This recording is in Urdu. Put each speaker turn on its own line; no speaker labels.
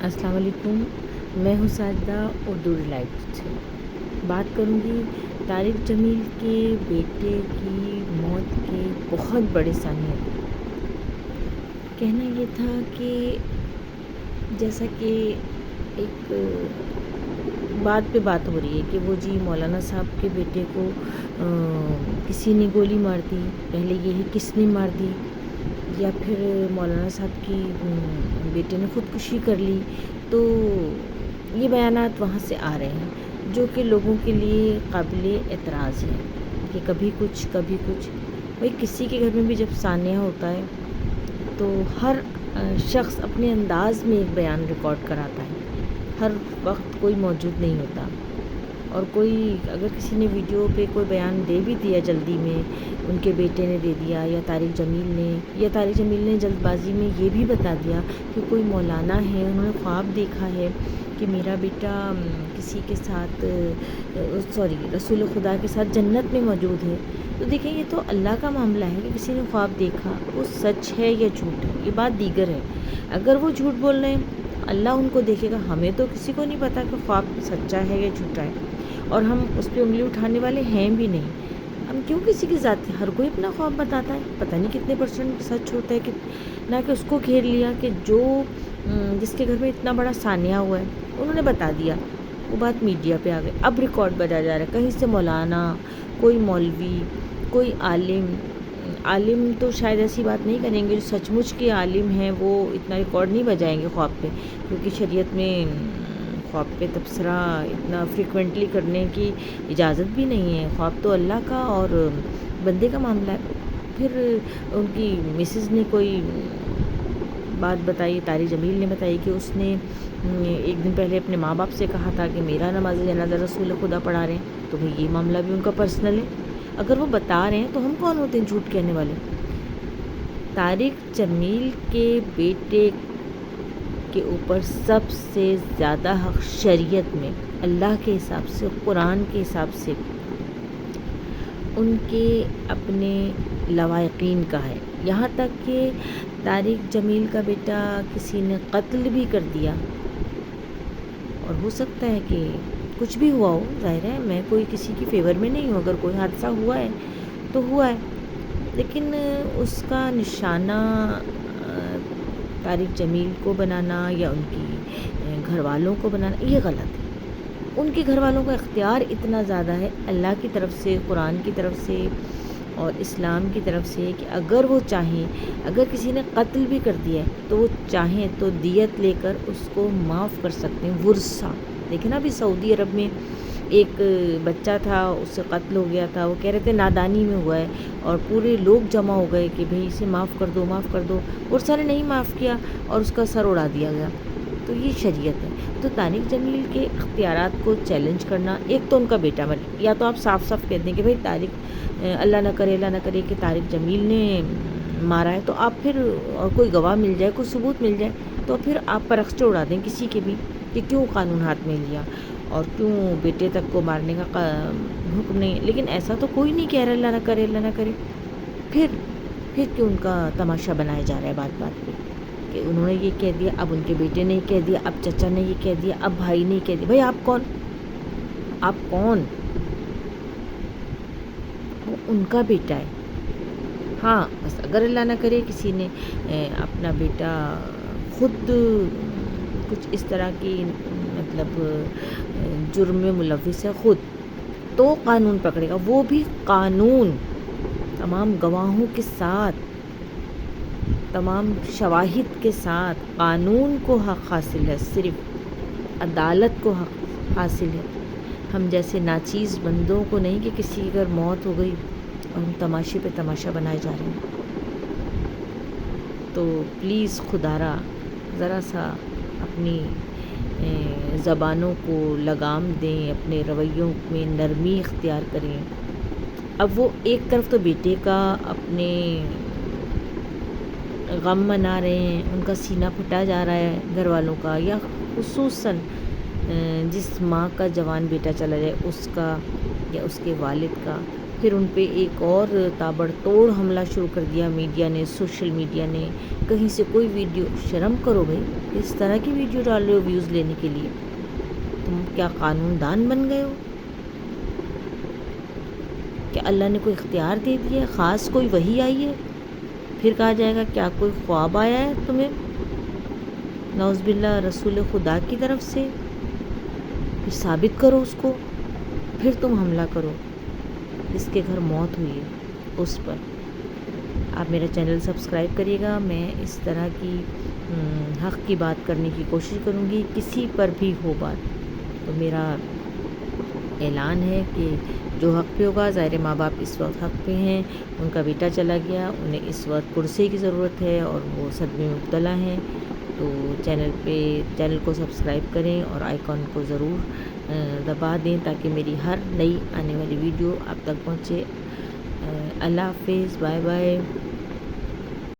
السلام علیکم، میں ہوں ساجدہ اردو ڈیلائٹ سے بات کروں گی طارق جمیل کے بیٹے کی موت کے بہت بڑے سانحے پر۔ کہنا یہ تھا کہ جیسا کہ ایک بات پہ بات ہو رہی ہے کہ وہ جی مولانا صاحب کے بیٹے کو کسی نے گولی مار دی، پہلے یہ ہے کس نے مار دی، یا پھر مولانا صاحب کی بیٹے نے خودکشی کر لی۔ تو یہ بیانات وہاں سے آ رہے ہیں جو کہ لوگوں کے لیے قابل اعتراض ہے کہ کبھی کچھ کبھی کچھ۔ بھائی کسی کے گھر میں بھی جب سانحہ ہوتا ہے تو ہر شخص اپنے انداز میں ایک بیان ریکارڈ کراتا ہے، ہر وقت کوئی موجود نہیں ہوتا، اور کوئی اگر کسی نے ویڈیو پہ کوئی بیان دے بھی دیا جلدی میں، ان کے بیٹے نے دے دیا یا طارق جمیل نے جلد بازی میں یہ بھی بتا دیا کہ کوئی مولانا ہے، انہوں نے خواب دیکھا ہے کہ میرا بیٹا کسی کے ساتھ رسول خدا کے ساتھ جنت میں موجود ہے، تو دیکھیں یہ تو اللہ کا معاملہ ہے کہ کسی نے خواب دیکھا، وہ سچ ہے یا جھوٹ ہے یہ بات دیگر ہے۔ اگر وہ جھوٹ بول رہے ہیں اللہ ان کو دیکھے گا، ہمیں تو کسی کو نہیں پتا کہ خواب سچا ہے یا جھوٹا ہے، اور ہم اس پہ انگلی اٹھانے والے ہیں بھی نہیں۔ ہم کیوں کسی کی ذات، ہر کوئی اپنا خواب بتاتا ہے، پتہ نہیں کتنے % سچ ہوتا ہے کہ نہ، کہ اس کو گھیر لیا کہ جس کے گھر میں اتنا بڑا سانحہ ہوا ہے انہوں نے بتا دیا، وہ بات میڈیا پہ آ گئی، اب ریکارڈ بجا جا رہا ہے، کہیں سے مولانا، کوئی مولوی، کوئی عالم تو شاید ایسی بات نہیں کریں گے، جو سچ مچ کے عالم ہیں وہ اتنا ریکارڈ نہیں بجائیں گے خواب پہ، کیونکہ شریعت میں خواب پہ تبصرہ اتنا فریکوینٹلی کرنے کی اجازت بھی نہیں ہے۔ خواب تو اللہ کا اور بندے کا معاملہ ہے۔ پھر ان کی مسز نے کوئی بات بتائی، طارق جمیل نے بتائی کہ اس نے ایک دن پہلے اپنے ماں باپ سے کہا تھا کہ میرا نماز جنازہ رسول خدا پڑھا رہے ہیں، تو بھئی یہ معاملہ بھی ان کا پرسنل ہے۔ اگر وہ بتا رہے ہیں تو ہم کون ہوتے ہیں جھوٹ کہنے والے؟ طارق جمیل کے بیٹے کے اوپر سب سے زیادہ حق شریعت میں اللہ کے حساب سے، قرآن کے حساب سے، ان کے اپنے لوائقین کا ہے۔ یہاں تک کہ طارق جمیل کا بیٹا کسی نے قتل بھی کر دیا، اور ہو سکتا ہے کہ کچھ بھی ہوا ہو، ظاہر ہے میں کوئی کسی کی فیور میں نہیں ہوں، اگر کوئی حادثہ ہوا ہے تو ہوا ہے، لیکن اس کا نشانہ طارق جمیل کو بنانا یا ان کی گھر والوں کو بنانا یہ غلط ہے۔ ان کے گھر والوں کا اختیار اتنا زیادہ ہے اللہ کی طرف سے، قرآن کی طرف سے اور اسلام کی طرف سے، کہ اگر وہ چاہیں، اگر کسی نے قتل بھی کر دیا ہے تو وہ چاہیں تو دیت لے کر اس کو معاف کر سکتے ہیں، ورثہ۔ دیکھیں نا ابھی سعودی عرب میں ایک بچہ تھا، اس سے قتل ہو گیا تھا، وہ کہہ رہے تھے نادانی میں ہوا ہے، اور پورے لوگ جمع ہو گئے کہ بھئی اسے معاف کر دو، معاف کر دو، ورثہ نے نہیں معاف کیا اور اس کا سر اڑا دیا گیا۔ تو یہ شریعت ہے۔ تو طارق جمیل کے اختیارات کو چیلنج کرنا، ایک تو ان کا بیٹا مر، یا تو آپ صاف صاف کہہ دیں کہ بھئی طارق، اللہ نہ کرے کہ طارق جمیل نے مارا ہے، تو آپ پھر، اور کوئی گواہ مل جائے، کوئی ثبوت مل جائے، تو پھر آپ پرخچے اڑا دیں کسی کے بھی کہ کیوں قانون ہاتھ میں لیا اور کیوں بیٹے تک کو مارنے کا حکم نہیں۔ لیکن ایسا تو کوئی نہیں کہہ رہا اللہ نہ کرے، پھر کیوں ان کا تماشا بنایا جا رہا ہے بات بات پہ کہ انہوں نے یہ کہہ دیا، اب ان کے بیٹے نے یہ کہہ دیا، اب چچا نے یہ کہہ دیا، اب بھائی نے یہ کہہ دیا۔ بھائی آپ کون؟ آپ کون؟ وہ ان کا بیٹا ہے۔ ہاں بس اگر اللہ نہ کرے کسی نے اپنا بیٹا خود کچھ اس طرح کی مطلب جرم میں ملوث ہے خود، تو قانون پکڑے گا، وہ بھی قانون تمام گواہوں کے ساتھ، تمام شواہد کے ساتھ۔ قانون کو حق حاصل ہے، صرف عدالت کو حق حاصل ہے، ہم جیسے ناچیز بندوں کو نہیں کہ کسی کی اگر موت ہو گئی اور ہم تماشے پہ تماشا بنائے جا رہے ہیں۔ تو پلیز خدا را ذرا سا اپنی زبانوں کو لگام دیں، اپنے رویوں میں نرمی اختیار کریں۔ اب وہ ایک طرف تو بیٹے کا اپنے غم منا رہے ہیں، ان کا سینہ پھٹا جا رہا ہے گھر والوں کا، یا خصوصاً جس ماں کا جوان بیٹا چلا جائے اس کا یا اس کے والد کا، پھر ان پہ ایک اور تابڑ توڑ حملہ شروع کر دیا میڈیا نے، سوشل میڈیا نے. کہیں سے کوئی ویڈیو، شرم کرو بھائی، اس طرح کی ویڈیو ڈال رہے ہو ویوز لینے کے لیے. تم کیا قانون دان بن گئے ہو؟ کہ اللہ نے کوئی اختیار دے دیا ہے، خاص کوئی وحی آئی ہے؟ پھر کہا جائے گا کیا کوئی خواب آیا ہے تمہیں نعوذ باللہ رسول خدا کی طرف سے؟ پھر ثابت کرو اس کو، پھر تم حملہ کرو. جس کے گھر موت ہوئی ہے اس پر. آپ میرا چینل سبسکرائب کریے گا. میں اس طرح کی حق کی بات کرنے کی کوشش کروں گی. کسی پر بھی ہو بات تو میرا اعلان ہے کہ جو حق پہ ہوگا، ظاہر ماں باپ اس وقت حق پہ ہیں، ان کا بیٹا چلا گیا، انہیں اس وقت کرسی کی ضرورت ہے اور وہ صدمے میں مبتلا ہیں. تو چینل کو سبسکرائب کریں اور آئیکن کو ضرور دبا دیں تاکہ میری ہر نئی آنے والی ویڈیو آپ تک پہنچے. اللہ حافظ، بائے بائے.